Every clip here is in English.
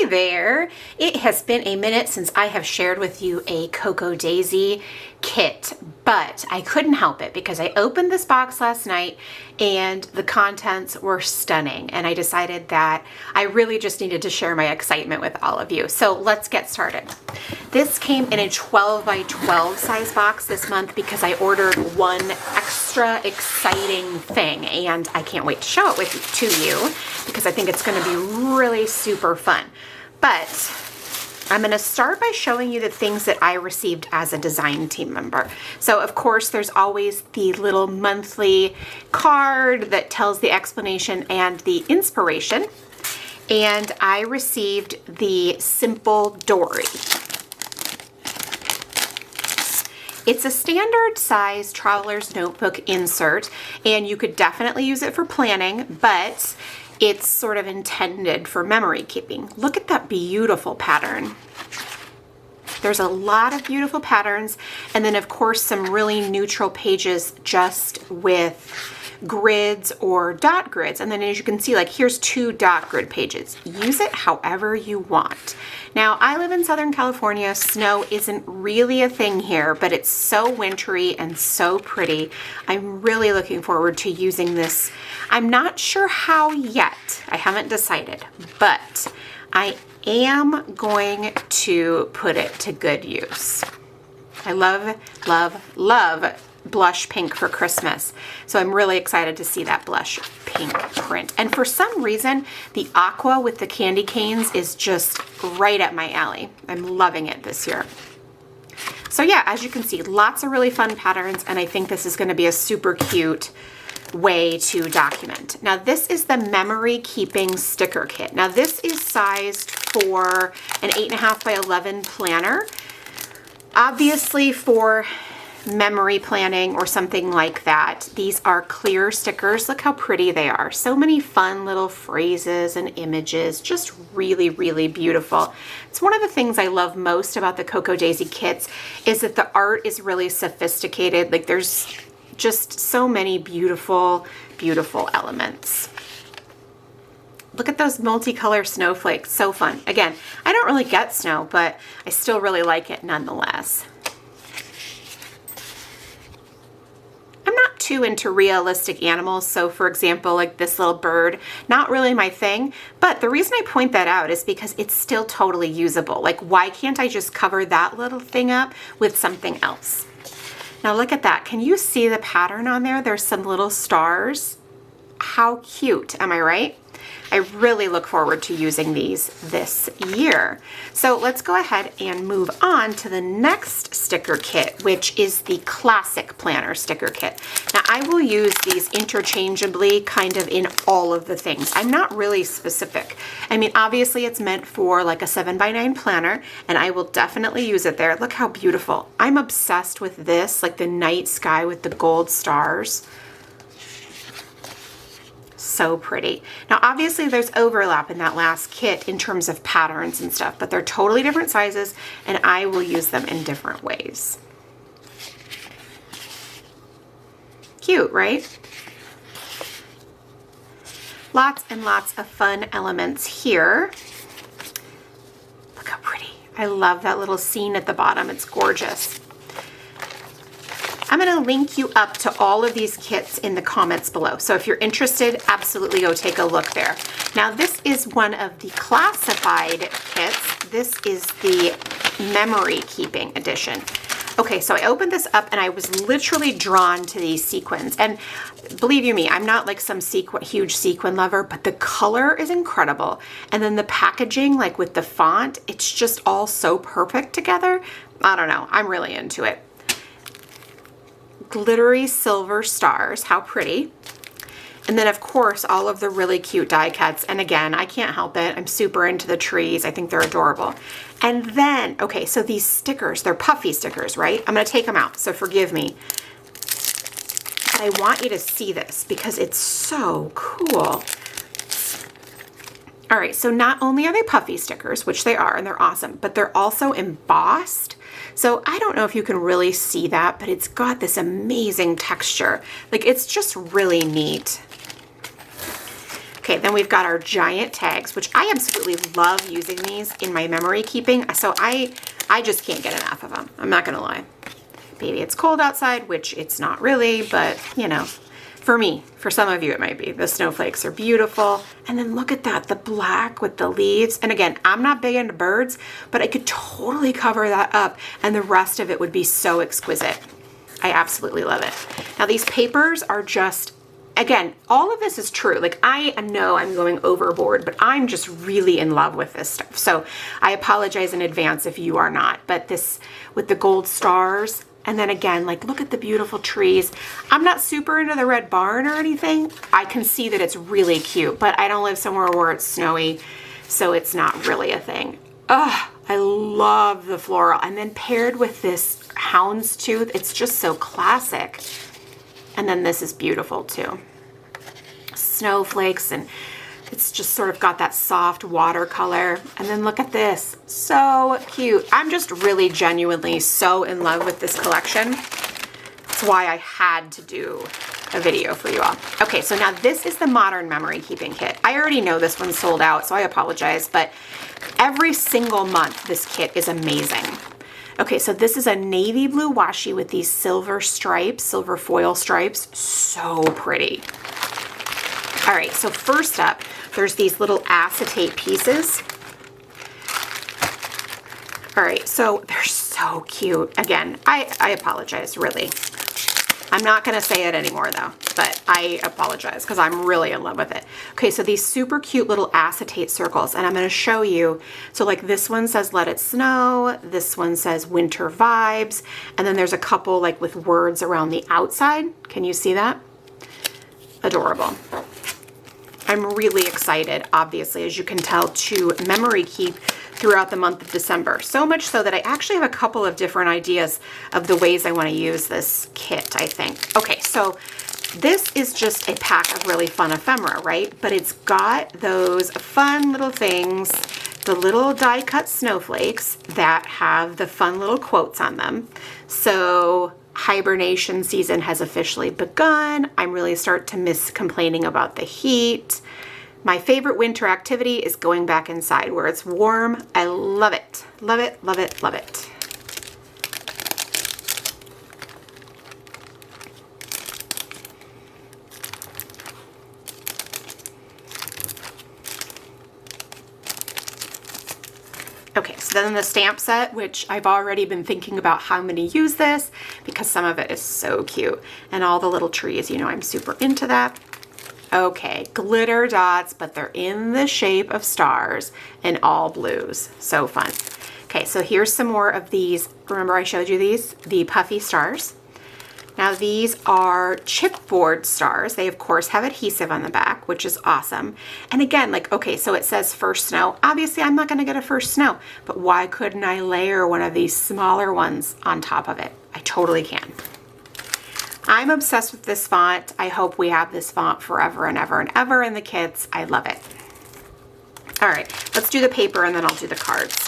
there. It has been a minute since I have shared with you a Cocoa Daisy kit, but I couldn't help it because I opened this box last night and the contents were stunning, and I decided that I really just needed to share my excitement with all of you. So let's get started. This came in a 12 by 12 size box this month because I ordered one extra exciting thing, and I can't wait to show it to you because I think it's going to be really super fun. But I'm going to start by showing you the things that I received as a design team member. So of course there's always the little monthly card that tells the explanation and the inspiration. And I received the Simple Dory. It's a standard size traveler's notebook insert, and you could definitely use it for planning, but it's sort of intended for memory keeping. Look at that beautiful pattern. There's a lot of beautiful patterns, and then of course some really neutral pages just with grids or dot grids. And then as you can see, like here's 2 dot grid pages. Use it however you want. Now, I live in Southern California. Snow isn't really a thing here, but it's so wintry and so pretty. I'm really looking forward to using this. I'm not sure how yet. I haven't decided, but I am going to put it to good use. I love, love, love blush pink for Christmas. So I'm really excited to see that blush pink print. And for some reason, the aqua with the candy canes is just right up my alley. I'm loving it this year. So yeah, as you can see, lots of really fun patterns, and I think this is going to be a super cute way to document. Now this is the memory keeping sticker kit. Now this is sized for an 8.5 by 11 planner. Obviously for memory planning or something like that, these are clear stickers. Look how pretty they are. So many fun little phrases and images, just really, really beautiful. It's one of the things I love most about the Cocoa Daisy kits is that the art is really sophisticated. Like there's just so many beautiful, beautiful elements. Look at those multicolor snowflakes, so fun. Again, I don't really get snow, but I still really like it nonetheless. I'm not too into realistic animals, so for example, like this little bird, not really my thing, but the reason I point that out is because it's still totally usable. Like, why can't I just cover that little thing up with something else? Now look at that. Can you see the pattern on there? There's some little stars. How cute, am I right? I really look forward to using these this year. So let's go ahead and move on to the next sticker kit, which is the Classic Planner sticker kit. Now I will use these interchangeably kind of in all of the things. I'm not really specific. I mean, obviously it's meant for like a 7 by 9 planner, and I will definitely use it there. Look how beautiful. I'm obsessed with this, like the night sky with the gold stars. So pretty. Now obviously there's overlap in that last kit in terms of patterns and stuff, but they're totally different sizes, and I will use them in different ways. Cute, right? Lots and lots of fun elements here. Look how pretty. I love that little scene at the bottom. It's gorgeous. I'm going to link you up to all of these kits in the comments below. So if you're interested, absolutely go take a look there. Now this is one of the classified kits. This is the memory keeping edition. Okay, so I opened this up and I was literally drawn to these sequins. And believe you me, I'm not like some huge sequin lover, but the color is incredible. And then the packaging, like with the font, it's just all so perfect together. I don't know, I'm really into it. Glittery silver stars, how pretty. And then of course all of the really cute die cuts, and again, I can't help it, I'm super into the trees. I think they're adorable. And then, okay, so these stickers, they're puffy stickers, right? I'm gonna take them out, so forgive me. But I want you to see this because it's so cool. All right, so not only are they puffy stickers, which they are, and they're awesome, but they're also embossed. So I don't know if you can really see that, but it's got this amazing texture. Like, it's just really neat. Okay, then we've got our giant tags, which I absolutely love using these in my memory keeping. So I just can't get enough of them. I'm not gonna lie. Baby, it's cold outside, which it's not really, but you know, for me, for some of you it might be. The snowflakes are beautiful. And then look at that, the black with the leaves. And again, I'm not big into birds, but I could totally cover that up and the rest of it would be so exquisite. I absolutely love it. Now these papers are just, again, all of this is true. Like I know I'm going overboard, but I'm just really in love with this stuff. So I apologize in advance if you are not, but this with the gold stars, and then again, like look at the beautiful trees. I'm not super into the red barn or anything. I can see that it's really cute, but I don't live somewhere where it's snowy, so it's not really a thing. Ugh, I love the floral. And then paired with this houndstooth, it's just so classic. And then this is beautiful too. Snowflakes, and it's just sort of got that soft watercolor. And then look at this, so cute. I'm just really genuinely so in love with this collection. That's why I had to do a video for you all. Okay, so now this is the modern memory keeping kit. I already know this one's sold out, so I apologize, but every single month this kit is amazing. Okay, so this is a navy blue washi with these silver stripes, silver foil stripes. So pretty. All right, so first up, there's these little acetate pieces. All right, so they're so cute. Again, I apologize, really. I'm not gonna say it anymore though, but I apologize because I'm really in love with it. Okay, so these super cute little acetate circles, and I'm gonna show you. So like this one says let it snow, this one says winter vibes, and then there's a couple like with words around the outside. Can you see that? Adorable. I'm really excited, obviously, as you can tell, to memory keep throughout the month of December. So much so that I actually have a couple of different ideas of the ways I want to use this kit, I think. Okay, so this is just a pack of really fun ephemera, right? But it's got those fun little things, the little die cut snowflakes that have the fun little quotes on them. So hibernation season has officially begun. I'm really starting to miss complaining about the heat. My favorite winter activity is going back inside where it's warm. I love it. Love it, love it, love it. Okay, so then the stamp set, which I've already been thinking about how I'm going to use this because some of it is so cute. And all the little trees, you know, I'm super into that. Okay, glitter dots, but they're in the shape of stars and all blues. So fun. Okay, so here's some more of these. Remember I showed you these? The puffy stars. Now these are chipboard stars. They of course have adhesive on the back, which is awesome. And again, like, okay, so it says first snow. Obviously I'm not gonna get a first snow, but why couldn't I layer one of these smaller ones on top of it? I totally can. I'm obsessed with this font. I hope we have this font forever and ever and ever in the kits. I love it. All right, let's do the paper and then I'll do the cards.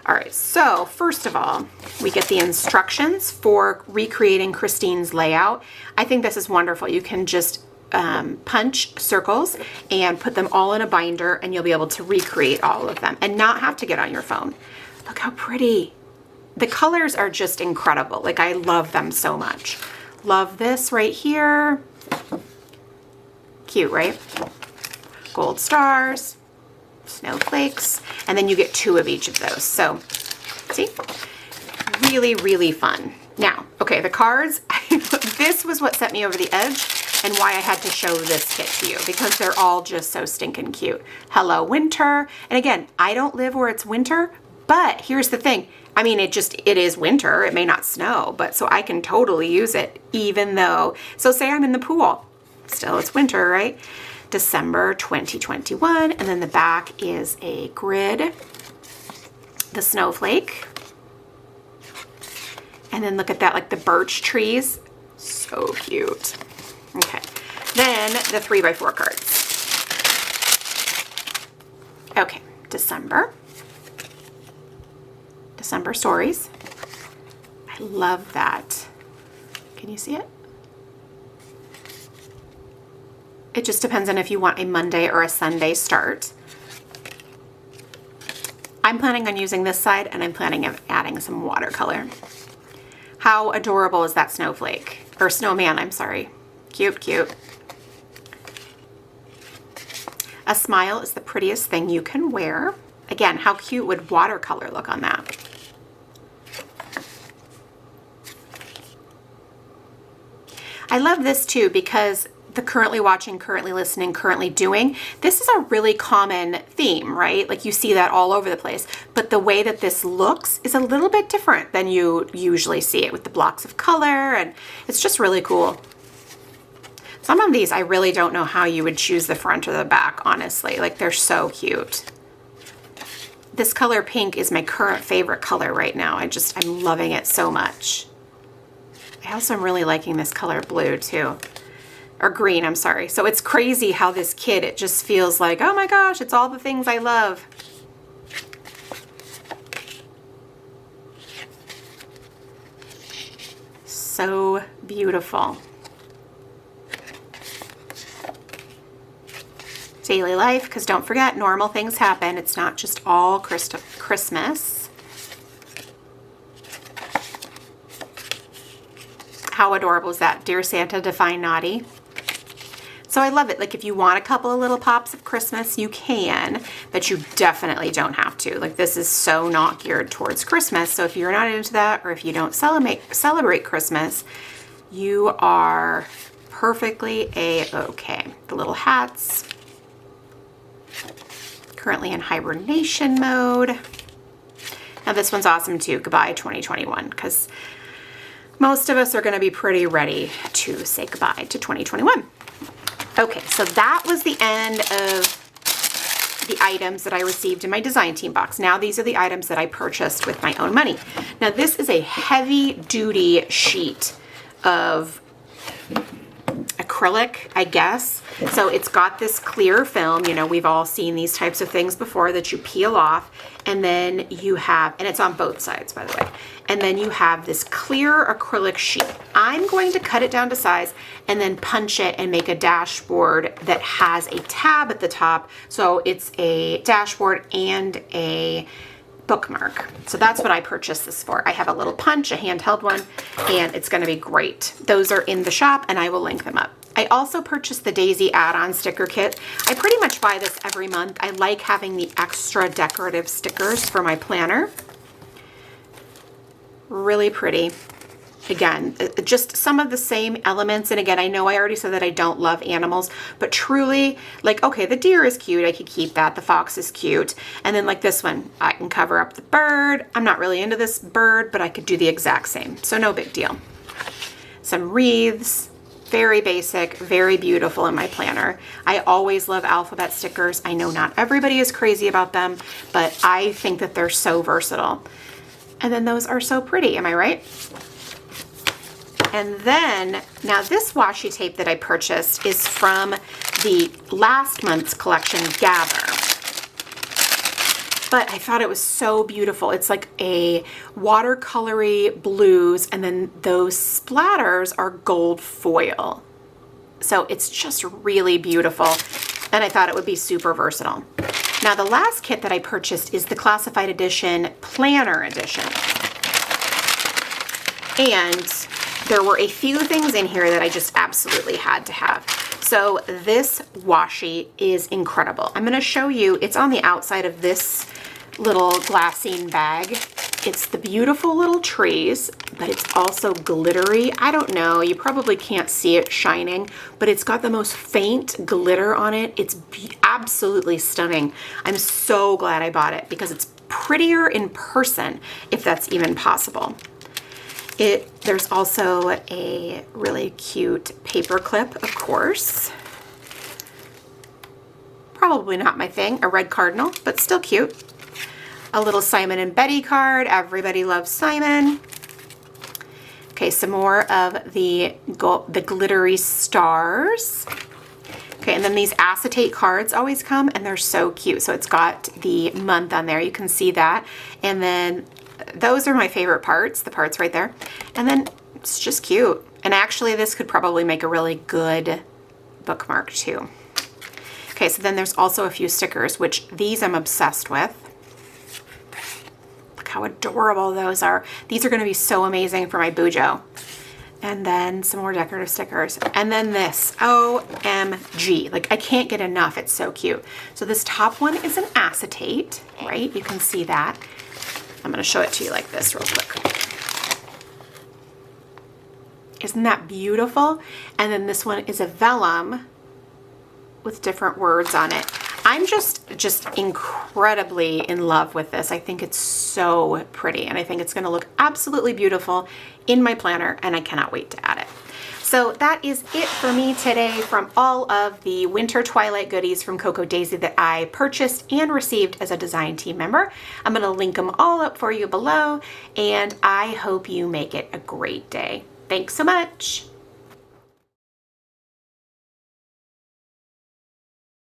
All right, so first of all, we get the instructions for recreating Christine's layout. I think this is wonderful. You can just punch circles and put them all in a binder and you'll be able to recreate all of them and not have to get on your phone. Look how pretty. The colors are just incredible. Like I love them so much. Love this right here. Cute, right? Gold stars. Snowflakes, and then you get 2 of each of those. So, see? Really, really fun. Now, okay, the cards, this was what set me over the edge and why I had to show this kit to you because they're all just so stinking cute. Hello, winter. And again, I don't live where it's winter, but here's the thing. I mean, it is winter. It may not snow, but so I can totally use it even though, so say I'm in the pool. Still, it's winter, right? December 2021, and then the back is a grid, the snowflake, and then look at that, like the birch trees, so cute. Okay, then the 3x4 cards. Okay, December stories. I love that. Can you see it? It just depends on if you want a Monday or a Sunday start. I'm planning on using this side, and I'm planning on adding some watercolor. How adorable is that snowflake? Or snowman, I'm sorry. Cute, cute. A smile is the prettiest thing you can wear. Again, how cute would watercolor look on that? I love this too because the currently watching, currently listening, currently doing, this is a really common theme, right? Like you see that all over the place. But the way that this looks is a little bit different than you usually see it with the blocks of color, and it's just really cool. Some of these I really don't know how you would choose the front or the back, honestly. Like they're so cute. This color pink is my current favorite color right now. I'm loving it so much. I also am really liking this color blue too. Or green, I'm sorry. So it's crazy how this kit, it just feels like, oh my gosh, it's all the things I love. So beautiful. Daily life, because don't forget, normal things happen. It's not just all Christmas. How adorable is that? Dear Santa, define naughty. So I love it. Like if you want a couple of little pops of Christmas, you can, but you definitely don't have to. Like this is so not geared towards Christmas. So if you're not into that, or if you don't celebrate Christmas, you are perfectly a-okay. The little hats. Currently in hibernation mode. Now this one's awesome too. Goodbye 2021, because most of us are going to be pretty ready to say goodbye to 2021. Okay, so that was the end of the items that I received in my design team box. Now these are the items that I purchased with my own money. Now this is a heavy duty sheet of acrylic, I guess. So it's got this clear film, you know, we've all seen these types of things before that you peel off, and then you have, and it's on both sides, by the way, and then you have this clear acrylic sheet. I'm going to cut it down to size and then punch it and make a dashboard that has a tab at the top. So it's a dashboard and a bookmark. So that's what I purchased this for. I have a little punch, a handheld one, and it's going to be great. Those are in the shop and I will link them up. I also purchased the Daisy add-on sticker kit. I pretty much buy this every month. I like having the extra decorative stickers for my planner. Really pretty. Again, just some of the same elements. And again, I know I already said that I don't love animals, but truly, like, okay, the deer is cute. I could keep that. The fox is cute. And then like this one, I can cover up the bird. I'm not really into this bird, but I could do the exact same. So no big deal. Some wreaths. Very basic, very beautiful in my planner. I always love alphabet stickers. I know not everybody is crazy about them, but I think that they're so versatile. And then those are so pretty, am I right? And then, now this washi tape that I purchased is from the last month's collection, Gather. But I thought it was so beautiful. It's like a watercolory blues, and then those splatters are gold foil. So it's just really beautiful, and I thought it would be super versatile. Now the last kit that I purchased is the Classified Edition Planner Edition. And there were a few things in here that I just absolutely had to have. So this washi is incredible. I'm going to show you, it's on the outside of this little glassine bag. It's the beautiful little trees, but it's also glittery. I don't know, you probably can't see it shining, but it's got the most faint glitter on it. It's absolutely stunning. I'm so glad I bought it because it's prettier in person, if that's even possible. There's also a really cute paper clip, of course. Probably not my thing, a red cardinal, but still cute. A little Simon and Betty card. Everybody loves Simon. Okay, some more of the glittery stars. Okay, and then these acetate cards always come, and they're so cute. So it's got the month on there. You can see that. And then those are my favorite parts, the parts right there. And then it's just cute. And actually, this could probably make a really good bookmark too. Okay, so then there's also a few stickers, which these I'm obsessed with. Look how adorable those are. These are gonna be so amazing for my bujo. And then some more decorative stickers. And then this, OMG. Like, I can't get enough, it's so cute. So this top one is an acetate, right? You can see that. I'm gonna show it to you like this real quick. Isn't that beautiful? And then this one is a vellum with different words on it. I'm just incredibly in love with this. I think it's so pretty, and I think it's gonna look absolutely beautiful in my planner, and I cannot wait to add it. So that is it for me today from all of the Winter Twilight goodies from Cocoa Daisy that I purchased and received as a design team member. I'm gonna link them all up for you below, and I hope you make it a great day. Thanks so much.